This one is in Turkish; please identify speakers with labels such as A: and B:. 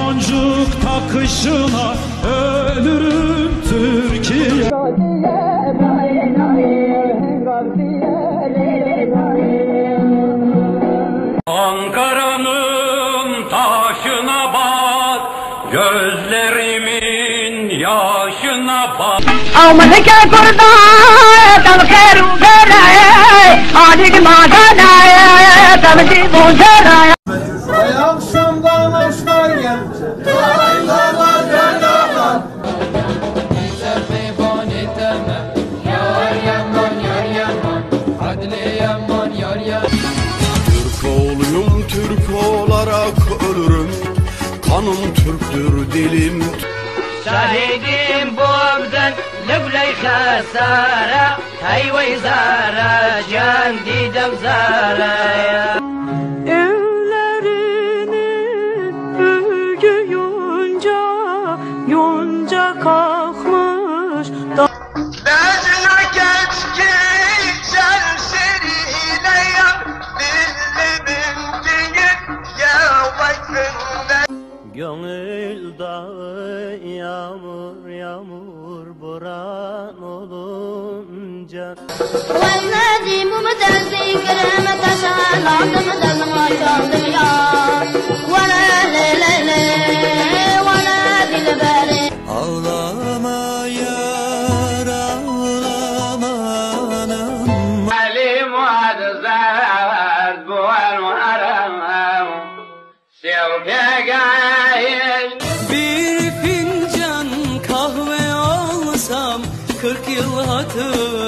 A: boncuk takışına ölürüm Türkiye. Ankara'nın taşına bak, gözlerimin yaşına bak.
B: Almadı ki kurda, tam keru vereye, adik madaleye, tam di bozereye.
C: Akşamdan aşlar gel, aylarlar yaylalar.
D: Güzel meyvan eteme, yar yaman yar yaman, adli yaman yar yaman.
E: Türk oğluyum, Türk olarak ölürüm, kanım Türktür, dilim.
B: Şahidim bomdan, lübley khasara, hayvay zara, can didem zaraya. Yonca kalkmış
C: Bezine geç ki serseriyle yan, dilimin değil yavaşında.
A: Gönül dağı yağmur yağmur boran olunca.
F: والذي ممتازي كرامة شان عظم عظم يا ولا ليلة ولا دلبالي.
E: Ağlama yar, ağlama anam.
C: Ali muadzar bu el-muharram sevdegayın.
A: Bir fincan kahve alsam 40 yıl hatır.